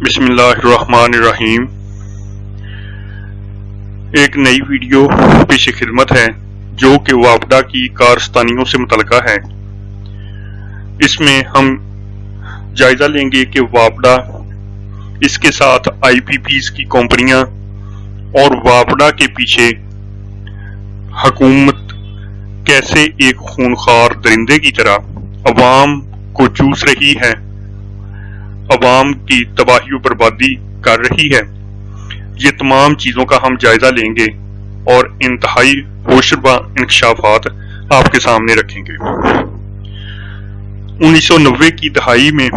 بسم اللہ الرحمن الرحیم۔ ایک نئی ویڈیو پیش خدمت ہے جو کہ وابڈا کی کارستانیوں سے متعلقہ ہے۔ اس میں ہم جائزہ لیں گے کہ وابڈا، اس کے ساتھ آئی پی پیز کی کمپنیاں اور وابڈا کے پیچھے حکومت کیسے ایک خونخوار درندے کی طرح عوام کو چوس رہی ہے، عوام کی تباہی و بربادی کر رہی ہے۔ یہ تمام چیزوں کا ہم جائزہ لیں گے اور انتہائی ہوشربا انکشافات آپ کے سامنے رکھیں گے۔ 1990 کی دہائی میں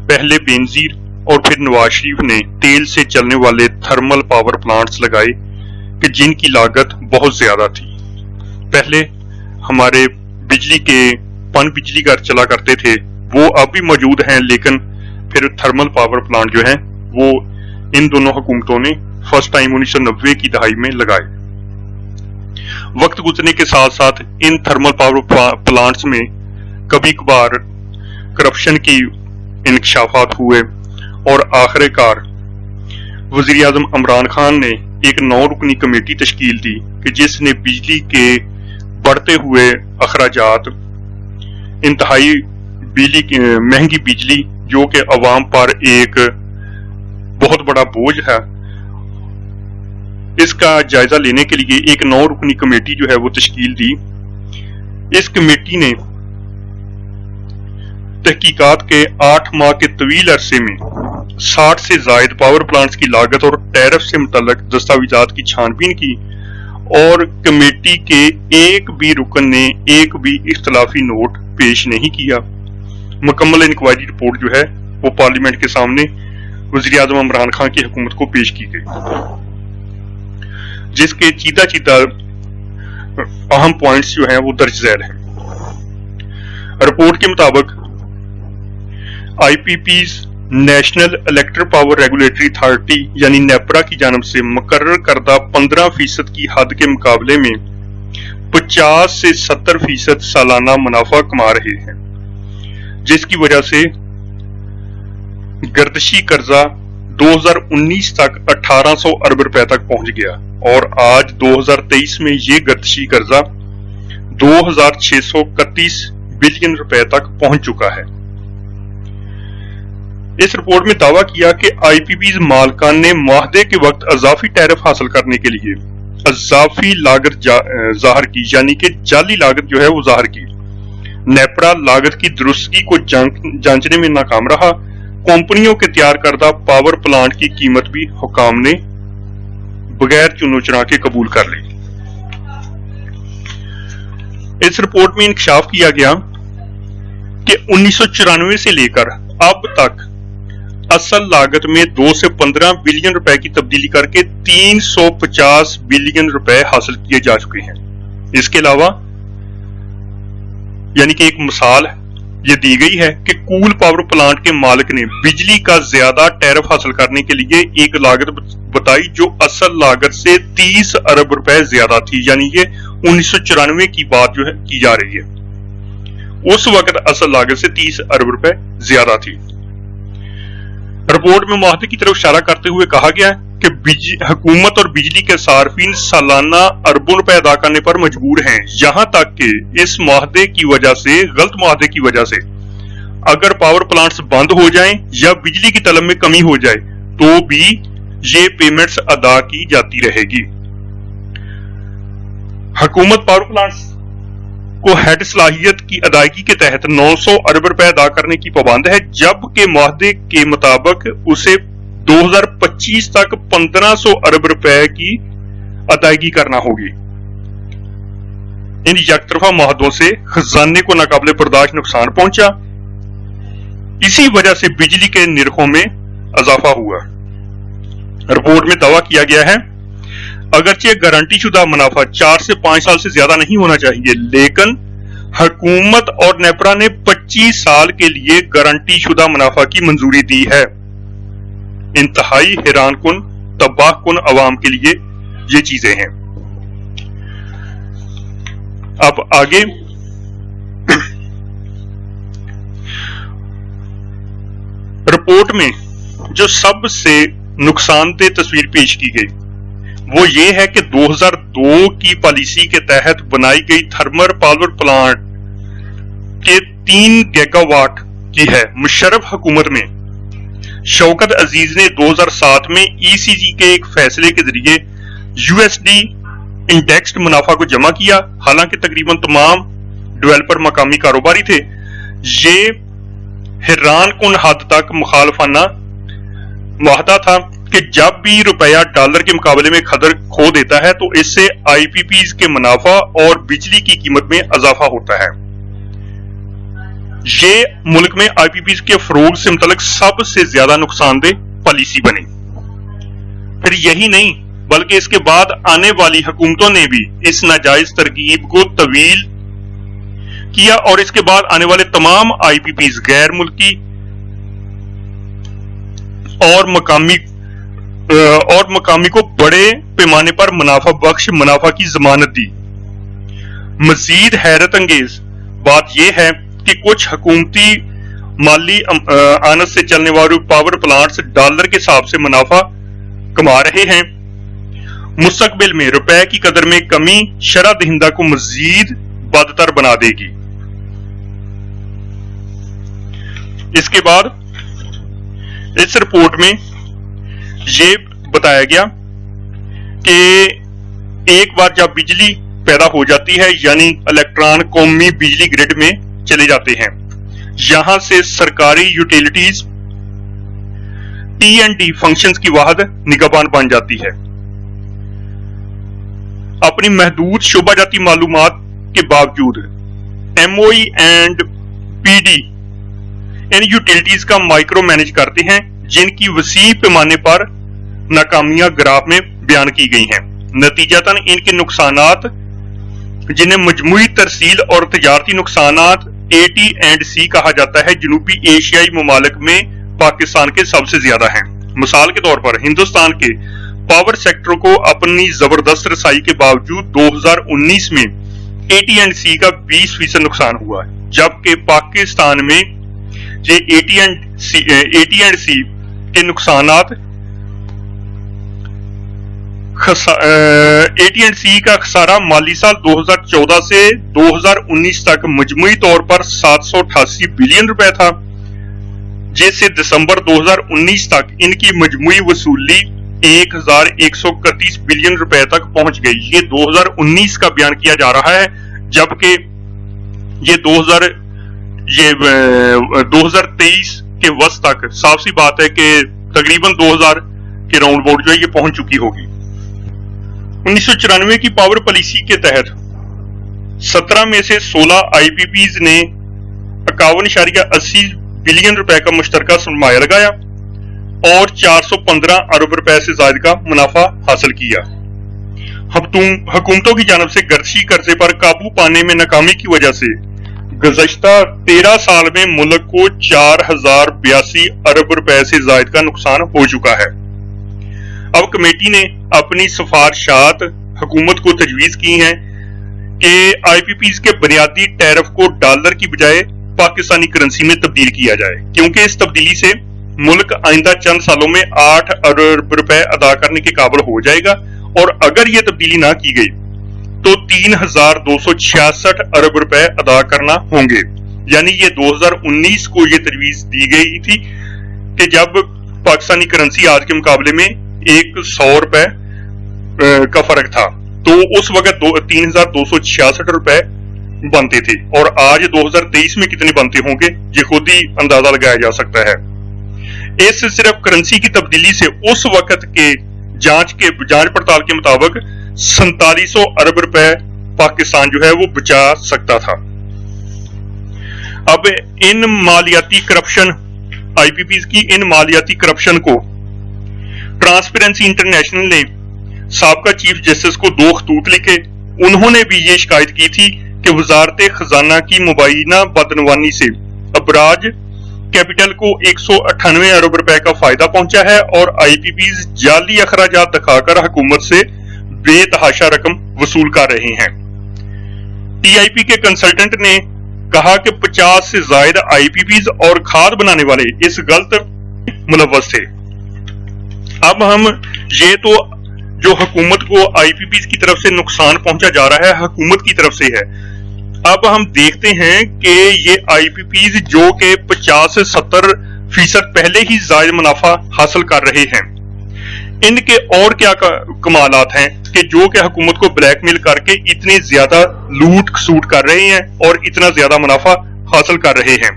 پہلے بینظیر اور پھر نواز شریف نے تیل سے چلنے والے تھرمل پاور پلانٹس لگائے کہ جن کی لاگت بہت زیادہ تھی۔ پہلے ہمارے بجلی کے پن بجلی گھر چلا کرتے تھے، وہ اب بھی موجود ہیں، لیکن پھر تھرمل پاور پلانٹ جو ہیں وہ ان دونوں حکومتوں نے فرسٹ ٹائم 1990 کی دہائی میں لگائے۔ وقت گزرنے کے ساتھ ساتھ ان تھرمل پاور پلانٹس میں کبھی کبھار کرپشن کی انکشافات ہوئے اور آخر کار وزیر اعظم عمران خان نے ایک 9 رکنی کمیٹی تشکیل دی کہ جس نے بجلی کے بڑھتے ہوئے اخراجات، انتہائی مہنگی بجلی جو کہ عوام پر ایک بہت بڑا بوجھ ہے، اس کا جائزہ لینے کے لیے ایک 9 رکنی کمیٹی جو ہے وہ تشکیل دی۔ اس کمیٹی نے تحقیقات کے 8 ماہ کے طویل عرصے میں 60 سے زائد پاور پلانٹس کی لاگت اور ٹیرف سے متعلق دستاویزات کی چھان بین کی، اور کمیٹی کے ایک بھی رکن نے ایک بھی اختلافی نوٹ پیش نہیں کیا۔ مکمل انکوائری رپورٹ جو ہے وہ پارلیمنٹ کے سامنے وزیر اعظم عمران خان کی حکومت کو پیش کی گئی، جس کے چیدہ اہم پوائنٹس جو ہیں وہ درج ذیل ہیں۔ رپورٹ کے مطابق I P Ps National Electric Power Regulatory Authority یعنی نیپرا کی جانب سے مقرر کردہ 15% کی حد کے مقابلے میں 50 سے 70% سالانہ منافع کما رہے ہیں، جس کی وجہ سے گردشی قرضہ 2019 تک 1800 ارب روپے تک پہنچ گیا، اور آج 2023 میں یہ گردشی قرضہ 2631 بلین روپے تک پہنچ چکا ہے۔ اس رپورٹ میں دعویٰ کیا کہ آئی پی پیز مالکان نے معاہدے کے وقت اضافی ٹیرف حاصل کرنے کے لیے اضافی لاگت ظاہر کی، یعنی کہ جعلی لاگت جو ہے وہ ظاہر کی۔ نیپرا لاگت کی درستگی کو جانچنے میں ناکام رہا۔ کمپنیوں کے تیار کردہ پاور پلانٹ کی قیمت بھی حکام نے بغیر چنو چرا کے قبول کر لی۔ اس رپورٹ میں انکشاف کیا گیا کہ 1994 سے لے کر اب تک اصل لاگت میں 2 سے 15 بلین روپے کی تبدیلی کر کے 350 بلین روپے حاصل کیے جا چکے ہیں۔ اس کے علاوہ یعنی کہ ایک مثال یہ دی گئی ہے کہ کول پاور پلانٹ کے مالک نے بجلی کا زیادہ ٹیرف حاصل کرنے کے لیے ایک لاگت بتائی جو اصل لاگت سے 30 ارب روپے زیادہ تھی، یعنی یہ 1994 کی بات جو ہے کی جا رہی ہے، اس وقت اصل لاگت سے 30 ارب روپے زیادہ تھی۔ رپورٹ میں معاہدے کی طرف اشارہ کرتے ہوئے کہا گیا کہ حکومت اور بجلی کے صارفین سالانہ اربوں روپے ادا کرنے پر مجبور ہیں، یہاں تک کہ اس معاہدے کی وجہ سے، غلط معاہدے کی وجہ سے اگر پاور پلانٹس بند ہو جائیں یا بجلی کی طلب میں کمی ہو جائے تو بھی یہ پیمنٹس ادا کی جاتی رہے گی۔ حکومت پاور پلانٹس کو ہیڈ صلاحیت کی ادائیگی کے تحت 900 ارب روپے ادا کرنے کی پابند ہے، جبکہ معاہدے کے مطابق اسے 2025 تک 1500 ارب روپے کی ادائیگی کرنا ہوگی۔ ان یک طرفہ معاہدوں سے خزانے کو ناقابل برداشت نقصان پہنچا، اسی وجہ سے بجلی کے نرخوں میں اضافہ ہوا۔ رپورٹ میں دعویٰ کیا گیا ہے اگرچہ گارنٹی شدہ منافع 4 سے 5 سال سے زیادہ نہیں ہونا چاہیے، لیکن حکومت اور نیپرا نے 25 سال کے لیے گارنٹی شدہ منافع کی منظوری دی ہے۔ انتہائی حیران کن، تباہ کن عوام کے لیے یہ چیزیں ہیں۔ اب آگے رپورٹ میں جو سب سے نقصان دہ تصویر پیش کی گئی وہ یہ ہے کہ 2002 کی پالیسی کے تحت بنائی گئی تھرمل پاور پلانٹ کے 3 گیگا واٹ کی ہے مشرف حکومت میں شوکت عزیز نے 2007 میں ای سی جی کے ایک فیصلے کے ذریعے یو ایس ڈی انڈیکسڈ منافع کو جمع کیا، حالانکہ تقریباً تمام ڈیولپر مقامی کاروباری تھے۔ یہ حیران کن حد تک مخالفانہ معاہدہ تھا کہ جب بھی روپیہ ڈالر کے مقابلے میں قدر کھو دیتا ہے تو اس سے آئی پی پیز کے منافع اور بجلی کی قیمت میں اضافہ ہوتا ہے۔ یہ ملک میں آئی پی پیز کے فروغ سے متعلق سب سے زیادہ نقصان دہ پالیسی بنی۔ پھر یہی نہیں بلکہ اس کے بعد آنے والی حکومتوں نے بھی اس ناجائز ترغیب کو طویل کیا اور اس کے بعد آنے والے تمام آئی پی پیز غیر ملکی اور مقامی کو بڑے پیمانے پر منافع بخش منافع کی ضمانت دی۔ مزید حیرت انگیز بات یہ ہے کہ کچھ حکومتی مالی آنت سے چلنے والے پاور پلانٹس ڈالر کے حساب سے منافع کما رہے ہیں۔ مستقبل میں روپے کی قدر میں کمی شرح دہندہ کو مزید بدتر بنا دے گی۔ اس کے بعد اس رپورٹ میں یہ بتایا گیا کہ ایک بار جب بجلی پیدا ہو جاتی ہے یعنی الیکٹران قومی بجلی گرڈ میں چلے جاتے ہیں، یہاں سے سرکاری utilities T N D functions کی واحد نگہبان بن جاتی ہے۔ اپنی محدود شعبہ جاتی معلومات کے باوجود M O E and P D ان یوٹیلیٹیز کا مائکرو مینج کرتے ہیں جن کی وسیع پیمانے پر ناکامیاں گراف میں بیان کی گئی ہیں۔ نتیجتاً ان کے نقصانات جنہیں مجموعی ترسیل اور تجارتی نقصانات اے ٹی اینڈ سی کہا جاتا ہے جنوبی ایشیائی ممالک میں پاکستان کے سب سے زیادہ ہیں۔ مثال کے طور پر ہندوستان کے پاور سیکٹر کو اپنی زبردست رسائی کے باوجود 2019 میں اے ٹی اینڈ سی کا 20% نقصان ہوا ہے، جبکہ پاکستان میں یہ اے ٹی اینڈ سی کے نقصانات اے ٹی اینڈ سی کا خسارہ مالی سال 2014 سے 2019 تک مجموعی طور پر 788 بلین روپے تھا، جس سے دسمبر 2019 تک ان کی مجموعی وصولی 1131 بلین روپے تک پہنچ گئی۔ یہ 2019 کا بیان کیا جا رہا ہے، جبکہ یہ 2023 کے وسط تک صاف سی بات ہے کہ تقریباً 2000 کے راؤنڈ بورڈ جو ہے یہ پہنچ چکی ہوگی۔ 1994 کی پاور پالیسی کے تحت 17 میں سے 16 آئی پی پیز نے 51.80 بلین روپے کا مشترکہ سرمایہ لگایا اور 415 ارب روپے سے زائد کا منافع حاصل کیا۔ حکومتوں کی جانب سے گردشی قرضے پر قابو پانے میں ناکامی کی وجہ سے گزشتہ 13 سال میں ملک کو 4082 ارب روپے سے زائد کا نقصان ہو چکا ہے۔ اب کمیٹی نے اپنی سفارشات حکومت کو تجویز کی ہیں کہ آئی پی پیز کے بنیادی ٹیرف کو ڈالر کی بجائے پاکستانی کرنسی میں تبدیل کیا جائے، کیونکہ اس تبدیلی سے ملک آئندہ چند سالوں میں 8 ارب روپے ادا کرنے کے قابل ہو جائے گا، اور اگر یہ تبدیلی نہ کی گئی تو 3266 ارب روپے ادا کرنا ہوں گے۔ یعنی یہ 2019 کو یہ تجویز دی گئی تھی کہ جب پاکستانی کرنسی آج کے مقابلے میں 100 روپے کا فرق تھا تو اس وقت 3266 روپے بنتے تھے، اور آج 2023 میں کتنے بنتے ہوں گے یہ خود ہی اندازہ لگایا جا سکتا ہے۔ اس صرف کرنسی کی تبدیلی سے اس وقت کے جانچ پڑتال کے مطابق 4700 ارب روپے پاکستان جو ہے وہ بچا سکتا تھا۔ اب ان مالیاتی کرپشن آئی پی پیز کی ان مالیاتی کرپشن کو ٹرانسپیرنسی انٹرنیشنل نے سابقہ چیف جسٹس کو 2 خطوط لکھے۔ انہوں نے بھی یہ شکایت کی تھی کہ وزارت خزانہ کی مبینہ بدعنوانی سے ابراج کیپٹل کو 198 ارب روپے کا فائدہ پہنچا ہے، اور آئی پی پیز جعلی اخراجات دکھا کر حکومت سے بے تحاشا رقم وصول کر رہے ہیں۔ ٹی آئی پی کے کنسلٹنٹ نے کہا کہ 50 سے زائد آئی پی پیز اور کھاد بنانے والے اس غلط ملوث تھے۔ اب ہم یہ تو جو حکومت کو آئی پی پیز کی طرف سے نقصان پہنچا جا رہا ہے حکومت کی طرف سے ہے. اب ہم دیکھتے ہیں کہ یہ آئی پی پیز جو کہ 50 سے 70% پہلے ہی زائد منافع حاصل کر رہے ہیں، ان کے اور کیا کمالات ہیں کہ جو کہ حکومت کو بلیک میل کر کے اتنے زیادہ لوٹ کسوٹ کر رہے ہیں اور اتنا زیادہ منافع حاصل کر رہے ہیں.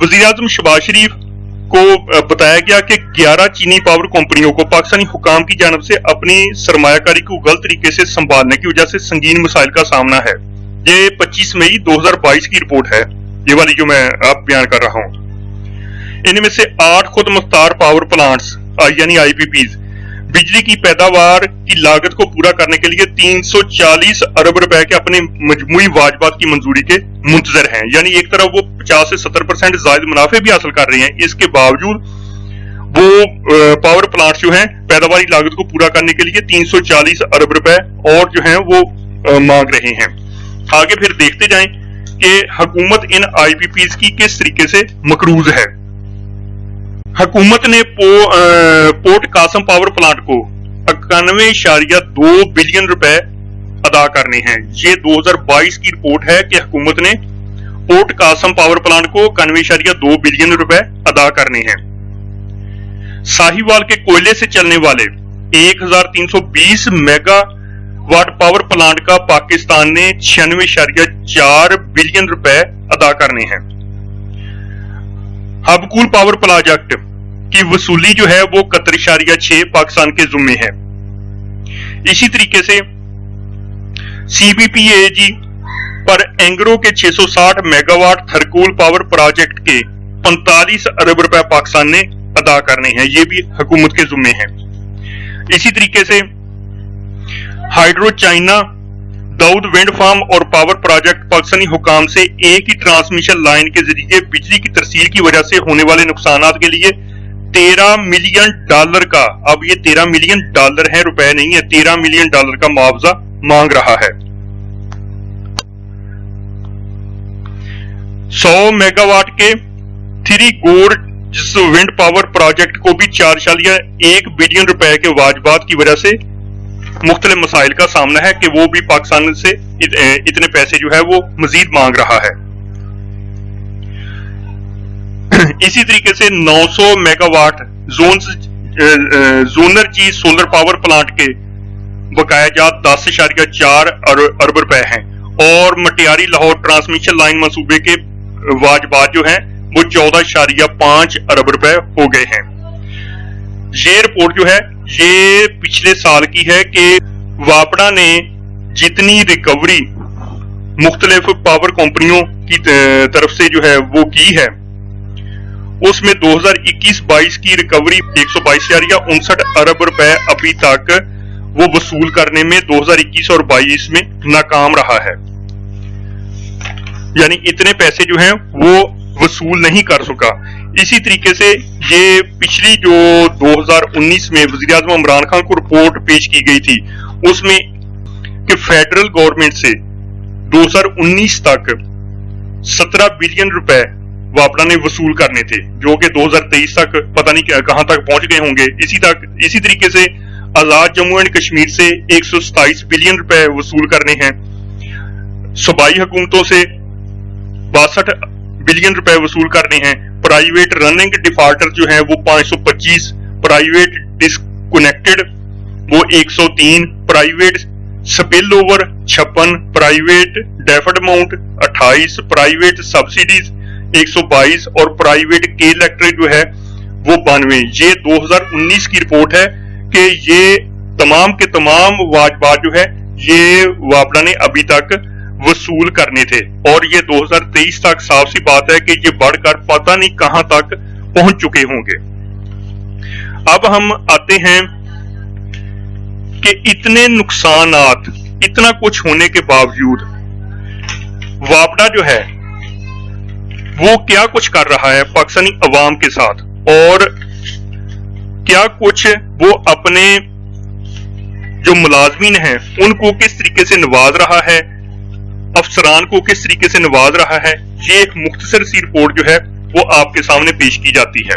وزیر اعظم شہباز شریف کو بتایا گیا کہ 11 چینی پاور کمپنیوں کو پاکستانی حکام کی جانب سے اپنی سرمایہ کاری کو غلط طریقے سے سنبھالنے کی وجہ سے سنگین مسائل کا سامنا ہے. یہ 25 مئی 2022 کی رپورٹ ہے، یہ والی جو میں اب بیان کر رہا ہوں. ان میں سے 8 خود مختار پاور پلانٹس یعنی آئی پی پیز بجلی کی پیداوار کی لاگت کو پورا کرنے کے لیے 340 ارب روپے کے اپنے مجموعی واجبات کی منظوری کے منتظر ہیں. یعنی ایک طرف وہ 50 سے 70% زائد منافع بھی حاصل کر رہے ہیں، اس کے باوجود وہ پاور پلانٹ جو ہیں پیداواری لاگت کو پورا کرنے کے لیے 340 ارب روپے اور جو ہیں وہ مانگ رہے ہیں. آگے پھر دیکھتے جائیں کہ حکومت ان آئی پی پیز کی کس طریقے سے مقروض ہے. حکومت نے پورٹ قاسم پاور پلانٹ کو 91.2 بلین روپے ادا کرنے ہیں. یہ 2022 کی رپورٹ ہے کہ حکومت نے پورٹ قاسم پاور پلانٹ کو 91.2 بلین روپے ادا کرنے ہیں. ساہیوال کے کوئلے سے چلنے والے 1320 میگا واٹ پاور پلانٹ کا پاکستان نے 96.4 بلین روپے ادا کرنے ہیں. ہبکول پاور پروجیکٹ کی وصولی جو ہے وہ 71.6 پاکستان کے ذمے ہے. اسی طریقے سے سی بی پی اے جی پر اینگرو کے 660 mega what Thar coal power project کے 45 ارب روپے پاکستان نے ادا کرنے ہیں، یہ بھی حکومت کے ذمے ہیں. اسی طریقے سے ہائیڈرو چائنا داؤد ونڈ فارم اور پاور پروجیکٹ پاکستانی حکام سے ایک ہی ٹرانسمیشن لائن کے ذریعے بجلی کی ترسیل کی وجہ سے ہونے والے نقصانات کے لیے $13 ملین کا، اب یہ $13 ملین ہے، روپے نہیں ہے، $13 ملین کا معاوضہ مانگ رہا ہے. 100 میگا واٹ کے 3 گورج ونڈ پاور پروجیکٹ کو بھی 4.1 بلین روپے کے واجبات کی وجہ سے مختلف مسائل کا سامنا ہے کہ وہ بھی پاکستان سے اتنے پیسے جو ہے وہ مزید مانگ رہا ہے. اسی طریقے سے 900 megawatt Zonergy solar power plant کے بقایا جات 10.4 ارب روپے ہیں اور مٹیاری لاہور ٹرانسمیشن لائن منصوبے کے واجبات جو ہیں وہ 14.5 ارب روپے ہو گئے ہیں. یہ رپورٹ جو ہے یہ پچھلے سال کی ہے کہ واپڈا نے جتنی ریکوری مختلف پاور کمپنیوں کی طرف سے جو ہے وہ کی ہے اس میں 2021-22 کی ریکوری 122.59 ارب روپے ابھی تک وہ وصول کرنے میں 2021 اور 22 میں ناکام رہا ہے. یعنی اتنے پیسے جو ہیں وہ وصول نہیں کر سکا. اسی طریقے سے یہ پچھلی جو 2019 میں وزیر اعظم عمران خان کو رپورٹ پیش کی گئی تھی اس میں کہ فیڈرل گورنمنٹ سے 2019 تک 17 بلین روپے واپڈا نے وصول کرنے تھے جو کہ 2023 تک پتہ نہیں کہاں تک پہنچ گئے ہوں گے. اسی طریقے سے آزاد جموں اینڈ کشمیر سے 127 بلین روپے وصول کرنے ہیں. صوبائی حکومتوں سے 62 بلین روپے وصول کرنے ہیں. پرائیویٹ رننگ ڈیفالٹر جو ہیں وہ 525، پرائیویٹ ڈسکنیکٹڈ وہ 103، private spill over 56، private deferred amount 28، private subsidies 122 اور پرائیویٹ کے الیکٹرک جو ہے وہ 92. یہ 2019 کی رپورٹ ہے کہ یہ تمام کے تمام واجبات جو ہے یہ واپڈا نے ابھی تک وصول کرنے تھے اور یہ 2023 تک صاف سی بات ہے کہ یہ بڑھ کر پتہ نہیں کہاں تک پہنچ چکے ہوں گے. اب ہم آتے ہیں کہ اتنے نقصانات، اتنا کچھ ہونے کے باوجود واپڈا جو ہے وہ کیا کچھ کر رہا ہے پاکستانی عوام کے ساتھ اور کیا کچھ وہ اپنے جو ملازمین ہیں ان کو کس طریقے سے نواز رہا ہے، افسران کو کس طریقے سے نواز رہا ہے. یہ ایک مختصر سی رپورٹ جو ہے وہ آپ کے سامنے پیش کی جاتی ہے.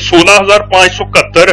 16,571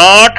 8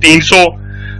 300,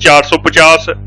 450,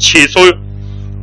600,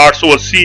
880,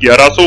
1100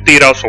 1300।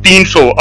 300,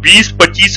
20, 25